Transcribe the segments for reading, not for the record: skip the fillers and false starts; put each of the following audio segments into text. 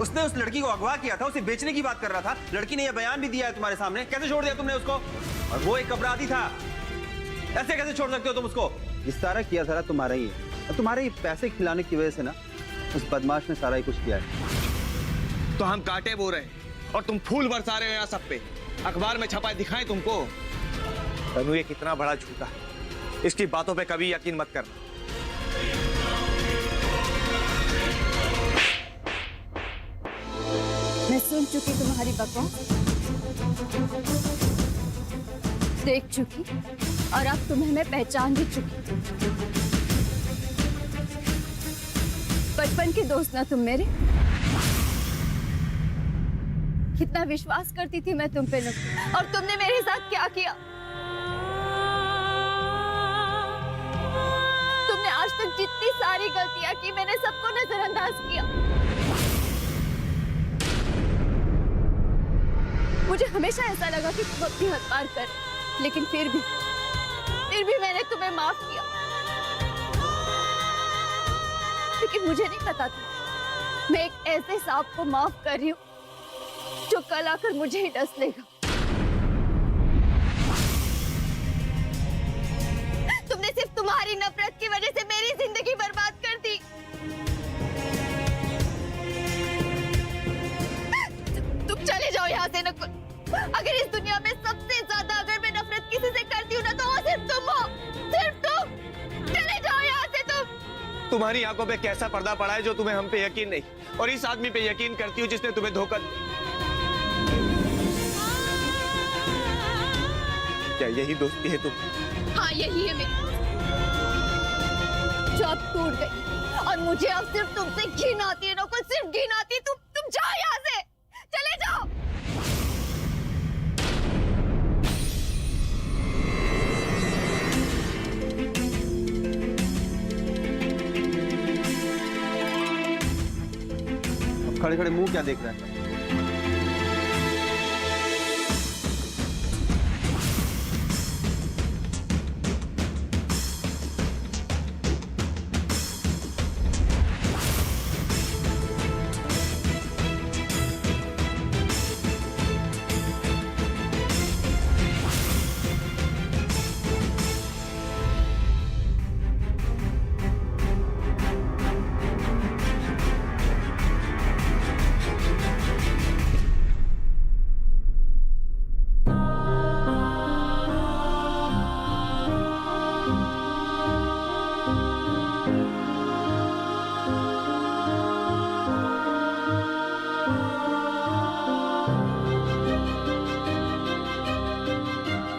उसने उस लड़की को अगवा किया था, उसे बेचने की बात कर रहा था। लड़की ने यह बयान भी दिया है तुम्हारे सामने। कैसे छोड़ दिया तुमने उसको? और वो एक अपराधी था, ऐसे कैसे छोड़ सकते हो तुम उसको? ये सारा किया सारा तुम्हारा ही है, और तुम्हारे पैसे खिलाने की वजह से ना उस बदमाश ने सारा ही कुछ किया है। तो हम कांटे बो रहे हैं और तुम फूल बरसा रहे हो यहाँ सब पे। अखबार में छपाए दिखाएं तुमको। तनु ये कितना बड़ा झूठा है, इसकी बातों पे कभी यकीन मत करना। मैं सुन चुकी तुम्हारी बकवास, देख चुकी, और अब तुम्हें मैं पहचान भी चुकी। बचपन के दोस्त ना तुम मेरे। कितना विश्वास करती थी मैं तुम पे, और तुमने मेरे साथ क्या किया? तुमने आज तक जितनी सारी गलतियां की, मैंने सबको नजरअंदाज किया। मुझे हमेशा ऐसा लगा कि तुम अपनी हद पार कर, लेकिन फिर भी मैंने तुम्हें माफ किया। लेकिन मुझे नहीं पता था मैं एक ऐसे सांप को माफ कर रही हूँ जो कल आकर मुझे ही डस लेगा। तुमने सिर्फ तुम्हारी नफरत की वजह से मेरी जिंदगी बर्बाद कर दी। तुम चले जाओ यहाँ से नकुल। अगर इस दुनिया में सबसे ज्यादा अगर मैं नफरत किसी से करती हूँ ना, तो वो सिर्फ तुम हो, सिर्फ तुम। चले जाओ यहाँ से तुम। तुम्हारी आंखों पे कैसा पर्दा पड़ा है जो तुम्हें हम पे यकीन नहीं, और इस आदमी पे यकीन करती हो जिसने तुम्हें धोखा दिया। क्या यही दोस्ती है तुम? हाँ, यही है मेरी, जो अब टूट गई, और मुझे अब सिर्फ तुमसे घिन आती है नकुल, सिर्फ घिन आती है। तुम जाओ यहाँ से, चले जाओ। खड़े खड़े मुंह क्या देख रहा है?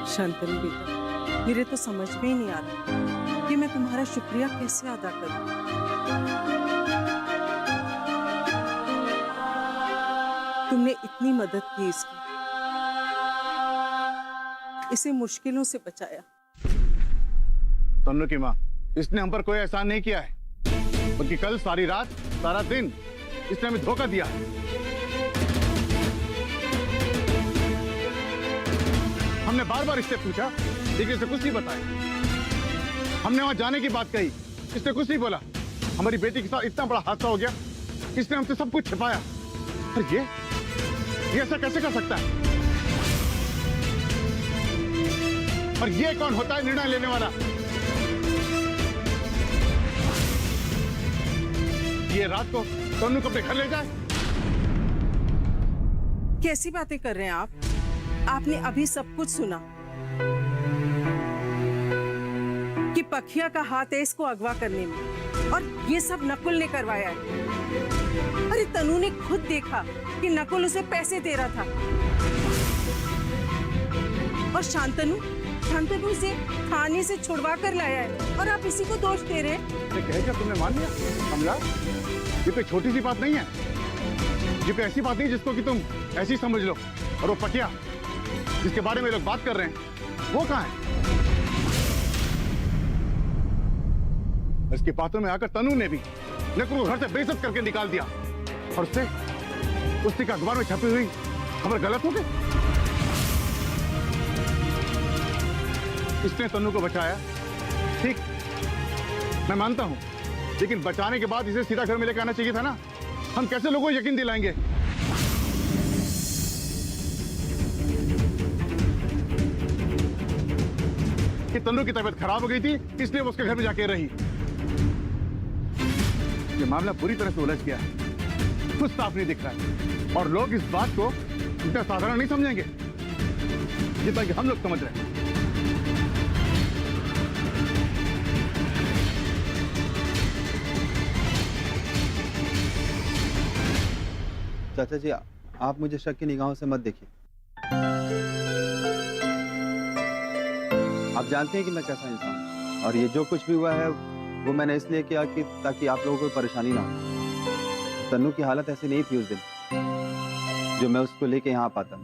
शांतनु बेटा, मेरे तो समझ में ही नहीं आ रहा कि मैं तुम्हारा शुक्रिया कैसे अदा करूं। तुमने इतनी मदद की इसकी, इसे मुश्किलों से बचाया। तन्नू की माँ, इसने हम पर कोई एहसान नहीं किया है, बल्कि कल सारी रात सारा दिन इसने हमें धोखा दिया। हमने बार बार इससे पूछा, लेकिन इसने कुछ नहीं बताया। हमने वहां जाने की बात कही, इसने कुछ नहीं बोला। हमारी बेटी के साथ इतना बड़ा हादसा हो गया, इसने हमसे सब कुछ छिपाया। और ये ऐसा कैसे कर सकता है? और ये कौन होता है निर्णय लेने वाला? ये रात को तन्नू को अपने घर ले जाए? कैसी बातें कर रहे हैं आप? आपने अभी सब कुछ सुना कि पखिया का हाथ है इसको अगवा करने में, और ये सब नकुल ने करवाया है। अरे तनु ने खुद देखा कि नकुल उसे पैसे दे रहा था, और शांतनु इसे थाने से छुड़वा कर लाया है, और आप इसी को दोष दे रहे हैं। क्या तुमने मान लिया कमला? ये कोई छोटी सी बात नहीं है, ये कोई ऐसी बात नहीं जिसको कि तुम ऐसी समझ लो। और वो पकिया जिसके बारे में लोग बात कर रहे हैं, वो कहाँ है? इसकी बातों में आकर तनु ने भी नकुल को घर से बेइज्जत करके निकाल दिया, और उससे अखबार में छपी हुई खबर गलत हो गई। इसने तनु को बचाया, ठीक, मैं मानता हूं, लेकिन बचाने के बाद इसे सीधा घर में लेकर आना चाहिए था ना। हम कैसे लोगों को यकीन दिलाएंगे? कि तन्नू की तबीयत खराब हो गई थी इसलिए वो उसके घर में जाके रही। ये मामला पूरी तरह से उलझ गया है, कुछ साफ नहीं दिख रहा है और लोग इस बात को इतना साधारण नहीं समझेंगे जितना कि हम लोग समझ रहे हैं। चाचा जी, आप मुझे शक की निगाहों से मत देखिए। आप जानते हैं कि मैं कैसा इंसान हूं और ये जो कुछ भी हुआ है वो मैंने इसलिए किया कि ताकि आप लोगों को परेशानी ना हो। तन्नू की हालत ऐसी नहीं थी उस दिन जो मैं उसको लेके यहाँ पाता।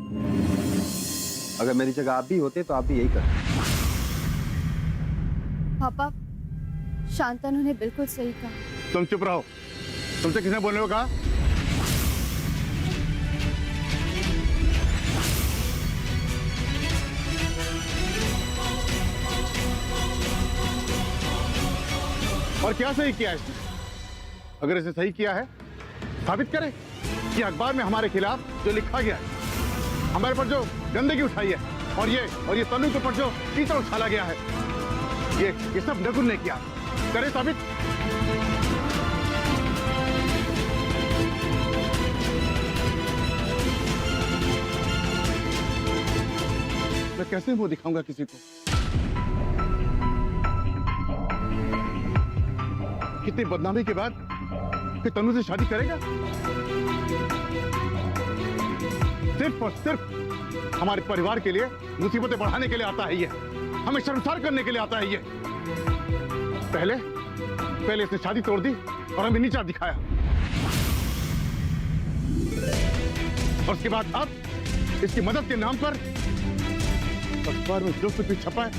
अगर मेरी जगह आप भी होते तो आप भी यही करते। पापा, शांतनु ने बिल्कुल सही कहा। तुम चुप रहो। तुमसे किसने बोलने को कहा? और क्या सही किया इसने? अगर इसे सही किया है साबित करे कि अखबार में हमारे खिलाफ जो लिखा गया है, हमारे पर जो गंदगी उठाई है और ये तन्नू के ऊपर जो कीचड़ उछाला गया है, ये सब नकुल ने किया। करे साबित। मैं कैसे वो दिखाऊंगा किसी को? कितनी बदनामी के बाद फिर तन्नू से शादी करेगा? सिर्फ और सिर्फ हमारे परिवार के लिए मुसीबतें बढ़ाने के लिए आता है ये, हमें शर्मसार करने के लिए आता है ये। पहले इसने शादी तोड़ दी और हमें नीचा दिखाया, और उसके बाद अब इसकी मदद के नाम पर अखबार में जो कुछ भी छपा है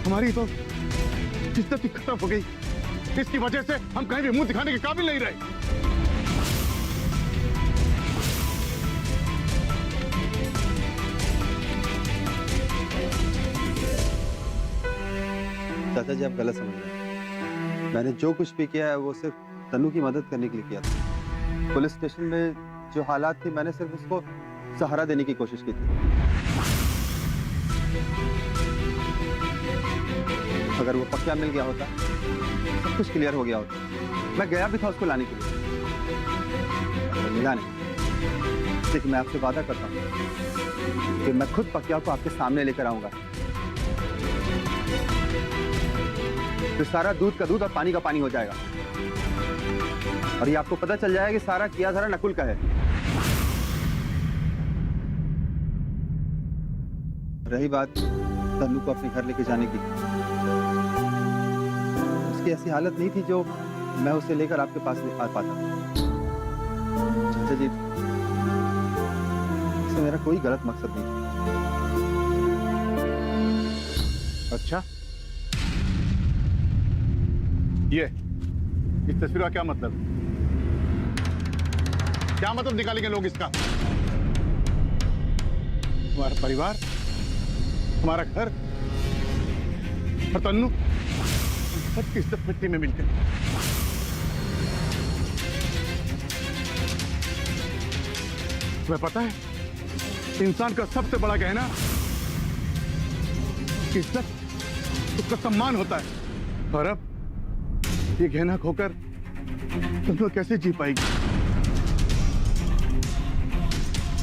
हमारी तो इज्जत ही खत्म हो गई। इसकी वजह से हम कहीं भी मुंह दिखाने के काबिल नहीं रहे। चाचा जी, आप गलत समझ रहे हैं। मैंने जो कुछ भी किया है वो सिर्फ तन्नू की मदद करने के लिए किया था। पुलिस स्टेशन में जो हालात थे मैंने सिर्फ उसको सहारा देने की कोशिश की थी। अगर वो पक्का मिल गया होता, सब कुछ क्लियर हो गया होता। मैं गया भी था उसको लाने के लिए, मिला नहीं। लेकिन मैं आपसे वादा करता हूँ कि मैं खुद पक्या को आपके सामने लेकर आऊंगा। तो सारा दूध का दूध और पानी का पानी हो जाएगा और ये आपको पता चल जाएगा कि सारा किया धरा नकुल का है। रही बात तन्नू को अपने घर लेके जाने की, उसकी ऐसी हालत नहीं थी जो मैं उसे लेकर आपके पास आ पाता। चाचा जी, इससे मेरा कोई गलत मकसद नहीं था। अच्छा, ये इस तस्वीर का क्या मतलब? क्या मतलब निकालेंगे लोग इसका? हमारा परिवार, हमारा घर और तन्नू, सबकी इज्जत मिट्टी में मिलकर। तुम्हें पता है, इंसान का सबसे बड़ा गहना इज्जत, उसका सम्मान होता है। और अब ये गहना खोकर तन्नू कैसे जी पाएगी?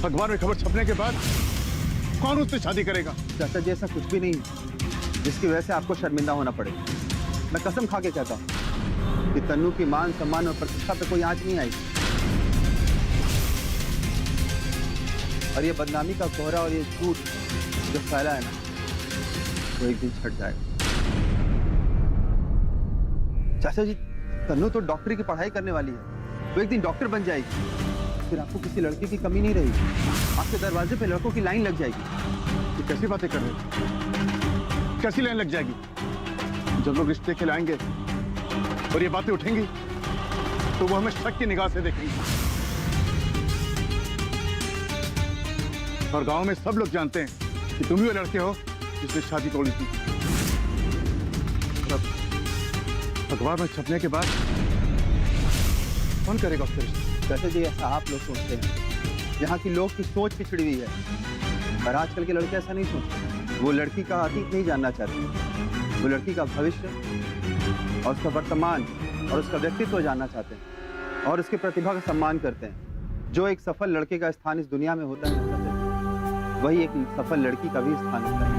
अखबार में खबर छपने के बाद कौन उससे शादी करेगा? चाचा जी, ऐसा कुछ भी नहीं जिसकी वजह से आपको शर्मिंदा होना पड़े। मैं कसम खा के कहता हूँ कि तन्नू की मान, सम्मान और प्रतिष्ठा पे कोई आंच नहीं आई। और ये बदनामी का कोहरा और ये झूठ जो फैला है ना, वो एक दिन छट जाएगा। चाचा जी, तन्नू तो डॉक्टरी की पढ़ाई करने वाली है, वो एक दिन डॉक्टर बन जाएगी। फिर आपको किसी लड़के की कमी नहीं रहेगी। आपके दरवाजे पे लड़कों की लाइन लग जाएगी। ये कैसी बातें कर रहे हो? कैसी लाइन लग जाएगी? जब लोग रिश्ते खिलाएंगे और ये बातें उठेंगी तो वो हमें शक की निगाह से देखेंगे। और गांव में सब लोग जानते हैं कि तुम ही वो लड़के हो जिसने शादी तोड़ी थी। अखबार में छपने के बाद कौन करेगा उसका रिश्ता? जैसे जी ऐसा आप लोग सोचते हैं। यहाँ की लोग की सोच पिछड़ी हुई है, पर आजकल के लड़के ऐसा नहीं सोचते। वो लड़की का अतीत नहीं जानना चाहते, वो लड़की का भविष्य और उसका वर्तमान और उसका व्यक्तित्व जानना चाहते हैं और उसकी प्रतिभा का सम्मान करते हैं। जो एक सफल लड़के का स्थान इस दुनिया में होता है, वही एक सफल लड़की का भी स्थान होता है।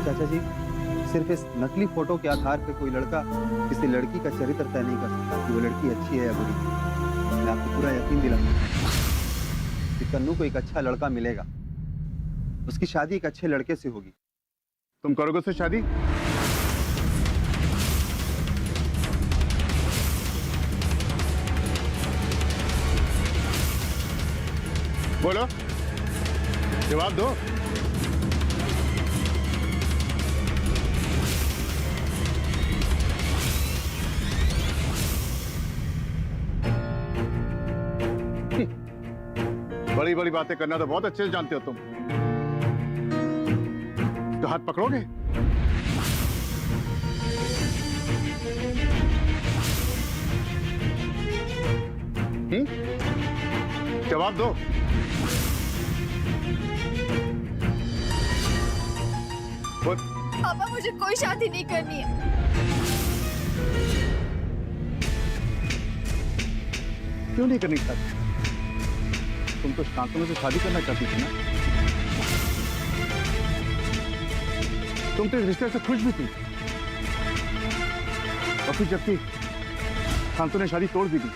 चाचा जी, सिर्फ इस नकली फोटो के आधार पर कोई लड़का किसी लड़की का चरित्र तय नहीं कर सकता कि वो लड़की अच्छी है या बुरी। मैं आपको पूरा यकीन दिलाता हूं कि तन्नू को एक अच्छा लड़का मिलेगा, उसकी शादी एक अच्छे लड़के से होगी। तुम करोगे उससे शादी? बोलो, जवाब दो। बड़ी बड़ी बातें करना तो बहुत अच्छे से जानते हो तुम। तो हाथ पकड़ोगे? जवाब दो। पापा, मुझे कोई शादी नहीं करनी है। क्यों नहीं करनी शादी? तुम तो शांतनु से शादी करना चाहती थी ना? तुम तो इस रिश्ते से खुश भी थी, और फिर जबकि शांतनु ने शादी तोड़ भी दी।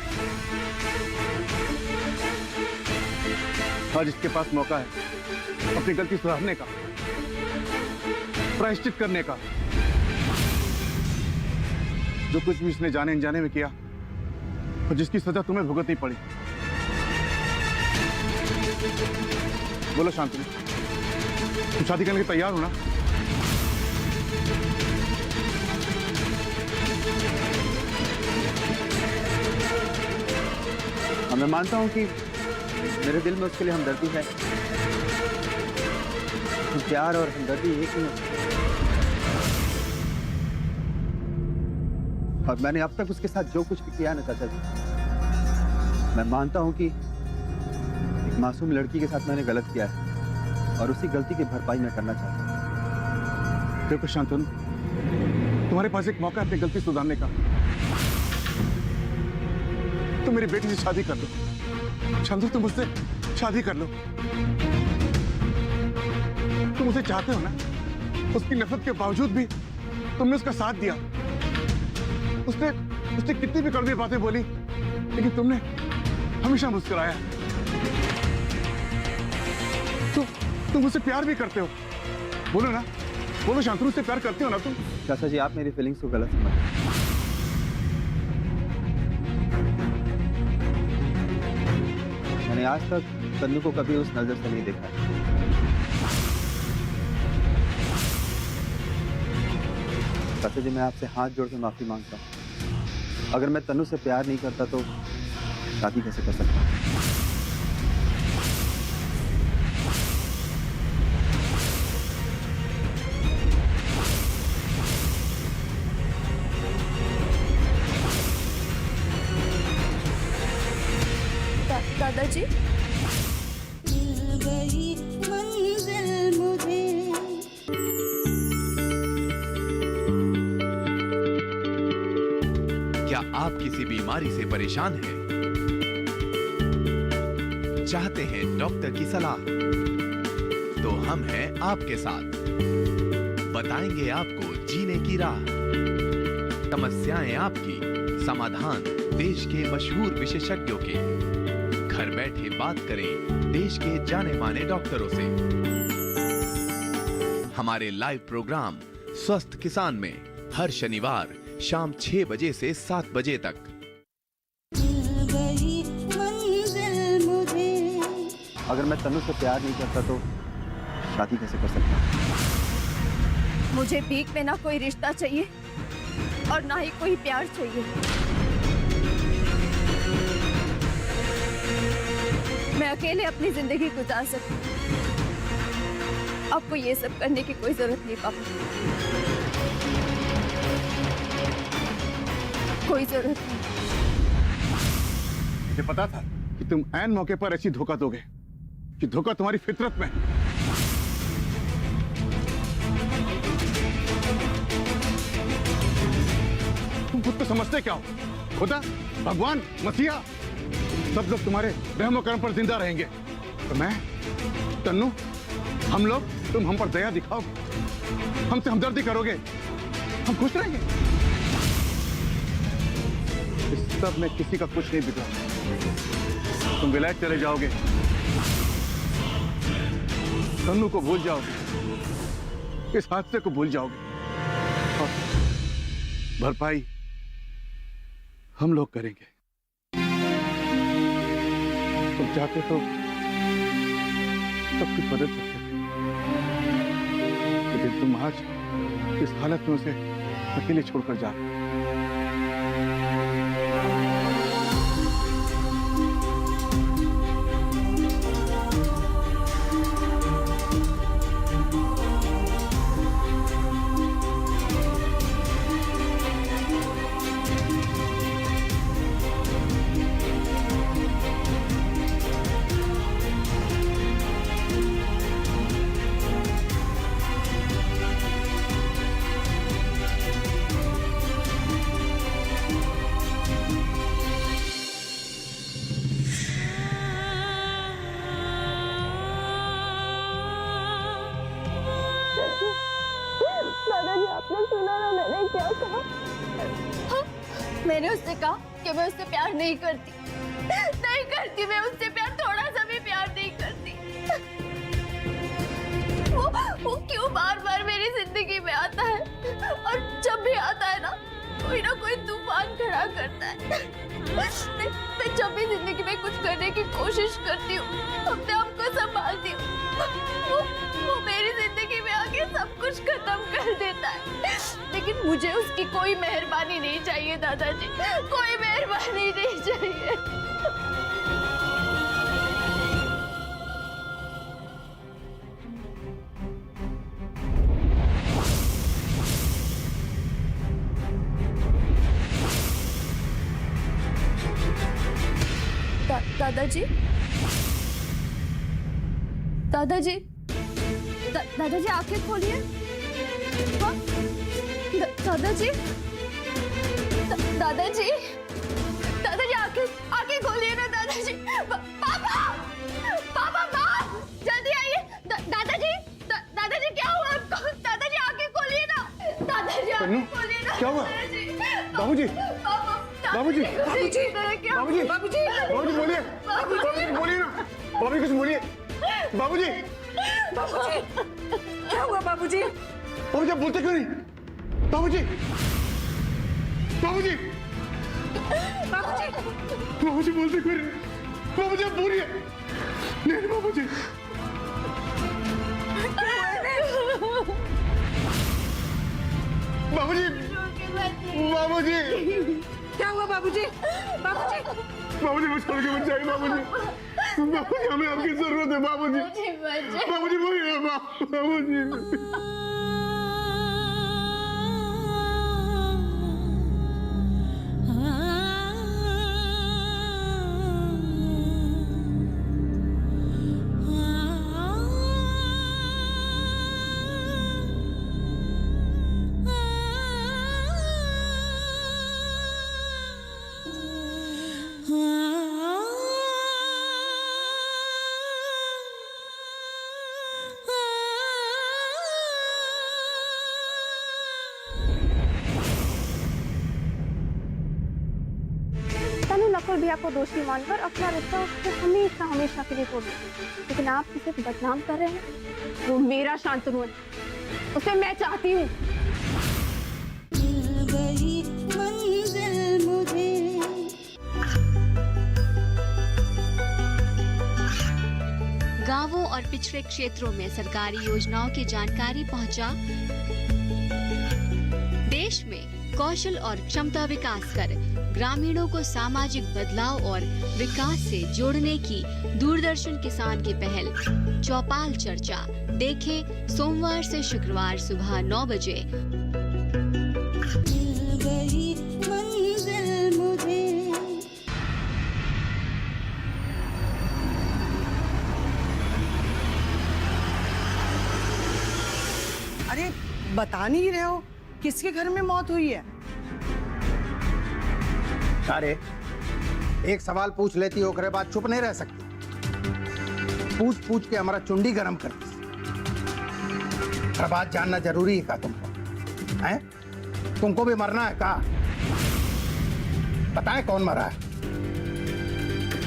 आज इसके पास मौका है अपनी गलती सुधारने का, प्रायश्चित करने का। जो कुछ भी इसने जाने अनजाने में किया और जिसकी सजा तुम्हें भुगतनी पड़ी। बोलो शांतनु, तुम शादी करने के तैयार हो ना? मैं मानता हूं कि मेरे दिल में उसके लिए हमदर्दी है। प्यार और हमदर्दी एक ही है, और मैंने अब तक उसके साथ जो कुछ भी किया ना चाचा जी, मैं मानता हूं कि एक मासूम लड़की के साथ मैंने गलत किया है और उसी गलती की भरपाई मैं करना चाहता हूं। देखो शांतनु, तुम्हारे पास एक मौका है अपनी गलती सुधारने का। तुम मेरी बेटी से शादी कर लो। शांतनु, तुम मुझसे शादी कर लो। तुम उसे चाहते हो ना? उसकी नफरत के बावजूद भी तुमने उसका साथ दिया। उसने कितनी भी कड़वी बातें बोली, लेकिन तुमने हमेशा मुस्कुराया। तुम मुझसे प्यार भी करते हो। बोलो ना, बोलो शांतनु, से प्यार करते हो ना तुम? चाचा जी, आप मेरी फीलिंग्स को गलत समझ रहे हैं। मैंने आज तक तन्नू को कभी उस नजर से नहीं देखा है। चाचा जी, मैं आपसे हाथ जोड़ के माफी मांगता हूँ। अगर मैं तन्नू से प्यार नहीं करता तो शादी कैसे कर सकता हूँ? दादाजी, क्या आप किसी बीमारी से परेशान हैं? चाहते हैं डॉक्टर की सलाह? तो हम हैं आपके साथ। बताएंगे आपको जीने की राह। समस्याएं आपकी, समाधान देश के मशहूर विशेषज्ञों के। घर बैठे बात करें देश के जाने माने डॉक्टरों से। हमारे लाइव प्रोग्राम स्वस्थ किसान में हर शनिवार शाम 6 बजे से 7 बजे तक। अगर मैं तन्नू से प्यार नहीं करता तो शादी कैसे कर सकता? मुझे भीख में ना कोई रिश्ता चाहिए और ना ही कोई प्यार चाहिए। मैं अकेले अपनी जिंदगी गुजार सकती हूँ। आपको ये सब करने की कोई जरूरत नहीं पापा, कोई जरूरत नहीं। मुझे पता था कि तुम ऐन मौके पर ऐसी धोखा दोगे कि धोखा तुम्हारी फितरत में है। तुम खुद को समझते क्या हो? खुदा, भगवान, मसीहा, सब लोग तुम्हारे रहमो करम पर जिंदा रहेंगे। तो मैं, तन्नू, हम लोग, तुम हम पर दया दिखाओगे, हमसे हमदर्दी करोगे, हम खुश रहेंगे। इस सब में किसी का कुछ नहीं बिगड़ा। तुम विलायत चले जाओगे, तन्नू को भूल जाओगे, इस हादसे को भूल जाओगे, और भरपाई हम लोग करेंगे। तुम चाहते तो सब कुछ बदल सकते थे, लेकिन तुम आज इस हालत में उसे अकेले छोड़कर जा रहे हो। दादाजी, आपने सुना ना मैंने क्या कहा? हाँ, मैंने उससे कहा कि मैं उससे प्यार नहीं करती, नहीं करती, मैं उससे प्यार थोड़ा सा भी प्यार नहीं करती। वो क्यों बार बार मेरी जिंदगी में आता है, और जब भी आता है ना कोई तूफान खड़ा करता है। मैं जब भी जिंदगी में कुछ करने की कोशिश करती हूँ, अपने आप को संभालती हूँ, वो मेरी जिंदगी में आके सब कुछ खत्म कर देता है। लेकिन मुझे उसकी कोई मेहरबानी नहीं चाहिए दादाजी, कोई मेहरबानी नहीं चाहिए। दादाजी, दादाजी, दादाजी आंखें खोलिए। हाँ? दादाजी, दादाजी, दादाजी आंखें खोलिए ना दादाजी। पापा, पापा, बाप, जल्दी आइए। दादाजी, दादाजी क्या हुआ आपको? दादाजी आंखें खोलिए ना। दादाजी आंखें खोलिए ना। क्या हुआ? बाबूजी, बाबूजी, बाबूजी, बाबूजी, बाबूजी, बाबूजी बोलिए, बाबूजी बोलिए ना, बाबूजी कुछ बोलिए, बाबूजी, बाबूजी, क्या हुआ बाबूजी? बाबूजी आप बोलते क्यों नहीं? बाबूजी, बाबूजी, बाबूजी, बाबूजी बोलते क्यों नहीं? बाबूजी आप बोलिए, नहीं बाबूजी, बाबूजी, बाबूजी, क्या हुआ बाबूजी? बाबूजी, बाबूजी मुझे छोड़ के मत जाइए बाबूजी, बाबूजी हमें आपकी जरूरत है बाबूजी, बाबूजी बोलिए बाबूजी। नकुल भैया को दोषी मानकर अपना रिश्ता उससे हमेशा हमेशा के लिए तोड़ दिया। लेकिन आप उसे बदनाम कर रहे हैं। वो मेरा शांतनु है, उसे मैं चाहती हूँ। गांवों और पिछड़े क्षेत्रों में सरकारी योजनाओं की जानकारी पहुंचा। देश में कौशल और क्षमता विकास कर ग्रामीणों को सामाजिक बदलाव और विकास से जोड़ने की दूरदर्शन किसान की पहल चौपाल चर्चा देखें सोमवार से शुक्रवार सुबह 9 बजे। बता नहीं रहे हो किसके घर में मौत हुई है? अरे एक सवाल पूछ लेती हो, ओकरे बाद चुप नहीं रह सकती। पूछ पूछ के हमारा चुंडी गरम करती। बात जानना जरूरी है का तुमको? हैं? तुमको भी मरना है का? बताएं कौन मरा है?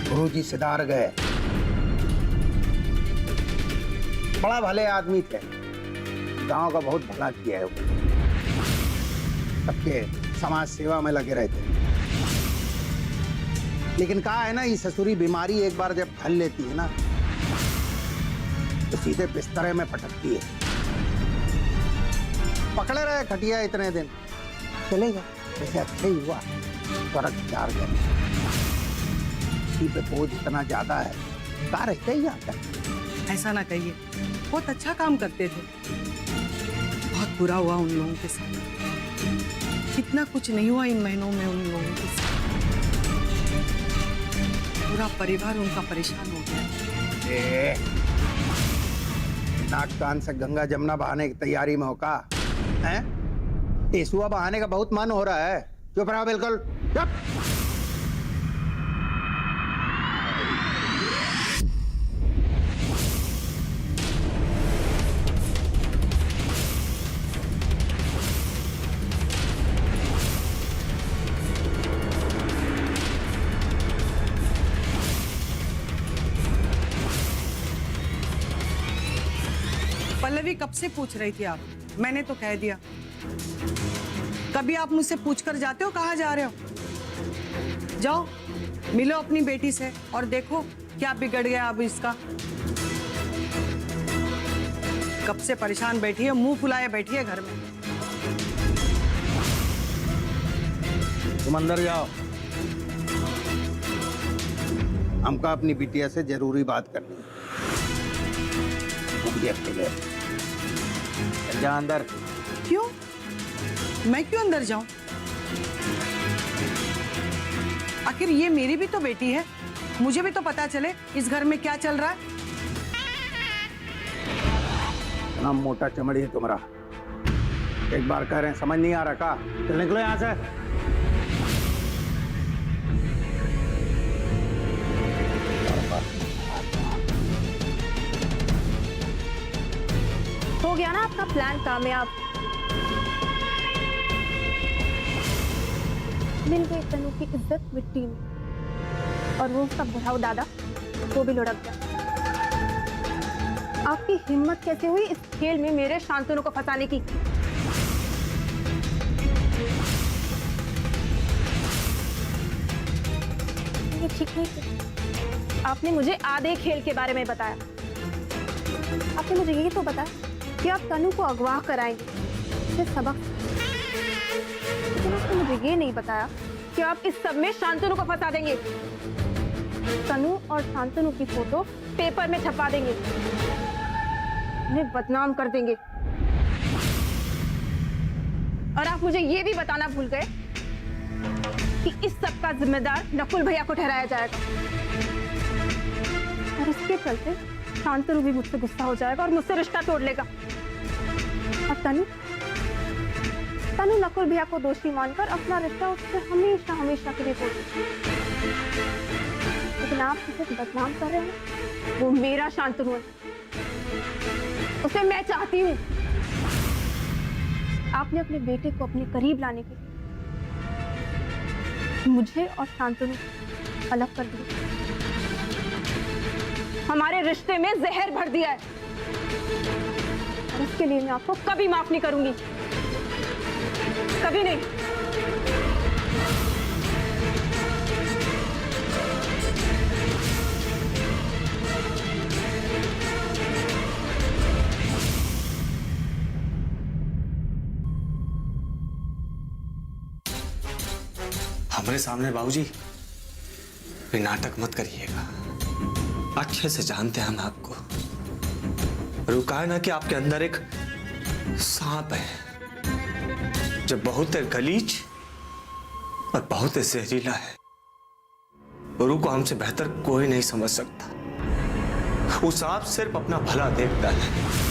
गुरुजी सिधार गए, बड़ा भले आदमी थे, गांव का बहुत भला किया है वो, सबके समाज सेवा में लगे रहते। लेकिन कहा है ना, ये ससुरी बीमारी एक बार जब फैल लेती है ना तो सीधे बिस्तरे में पटकती है। पकड़े रहे खटिया इतने दिन, चलेगा वैसे अच्छा ही हुआ, फर्क चार गए। पे बोझ इतना ज्यादा है, कहा रहते ही आता। ऐसा ना कहिए, बहुत अच्छा काम करते थे। बहुत बुरा हुआ उन लोगों के साथ। कितना कुछ नहीं हुआ इन महीनों में उन लोगों के साथ। पूरा परिवार उनका परेशान हो गया। नाक कान से गंगा जमुना बहाने की तैयारी में हो का? हैं? टेसुआ बहाने का बहुत मन हो रहा है। चुप रहो बिल्कुल, चुप। पल्लवी कब से पूछ रही थी आप? मैंने तो कह दिया। कभी आप मुझसे पूछकर जाते हो कहाँ जा रहे हो? जाओ मिलो अपनी बेटी से और देखो क्या बिगड़ गया अब इसका। कब से परेशान बैठी है, मुंह फुलाए बैठी है घर में। तुम अंदर जाओ, हमको अपनी बिटिया से जरूरी बात करनी है। जा अंदर। क्यों? मैं क्यों अंदर जाऊं? आखिर ये मेरी भी तो बेटी है, मुझे भी तो पता चले इस घर में क्या चल रहा है। इतना मोटा चमड़ी है तुम्हारा, एक बार कह रहे हैं समझ नहीं आ रहा का? चल निकलो यहां से। हो गया ना आपका प्लान कामयाब? मिल गई तनु की इज्जत मिट्टी में, और वो उसका बुढ़ाऊ दादा वो भी लुढ़क गया। आपकी हिम्मत कैसे हुई इस खेल में मेरे शांतनु को फंसाने की? ये ठीक नहीं किया। आपने मुझे आधे खेल के बारे में बताया। आपने मुझे ये तो बताया कि आप तनु को अगवा कराएंगे, उसे सबक। लेकिन आपने मुझे ये नहीं बताया कि आप इस सब में शांतनु को फंसा देंगे। तनु और शांतनु की फोटो पेपर में छपा देंगे, उन्हें बदनाम कर देंगे। और आप मुझे ये भी बताना भूल गए कि इस सब का जिम्मेदार नकुल भैया को ठहराया जाएगा। और इसके चलते शांतनु भी मुझसे गुस्सा हो जाएगा और मुझसे रिश्ता तोड़ लेगा। और तनु नकुल भैया को दोषी मानकर अपना रिश्ता उससे हमेशा हमेशा के लिए तोड़ देगी। लेकिन आप उसे बदनाम कर रहे हैं, वो मेरा शांतनु है, उसे मैं चाहती हूँ। आपने अपने बेटे को अपने करीब लाने के लिए मुझे और शांतनु अलग कर दिया, हमारे रिश्ते में जहर भर दिया है। और इसके लिए मैं आपको कभी माफ नहीं करूंगी, कभी नहीं। हमारे सामने बाबूजी ये नाटक मत करिएगा, अच्छे से जानते हैं हम आपको। रुका है ना कि आपके अंदर एक सांप है जो बहुत गलीज और बहुत जहरीला है। गुरु को हमसे बेहतर कोई नहीं समझ सकता। वो सांप सिर्फ अपना भला देखता है।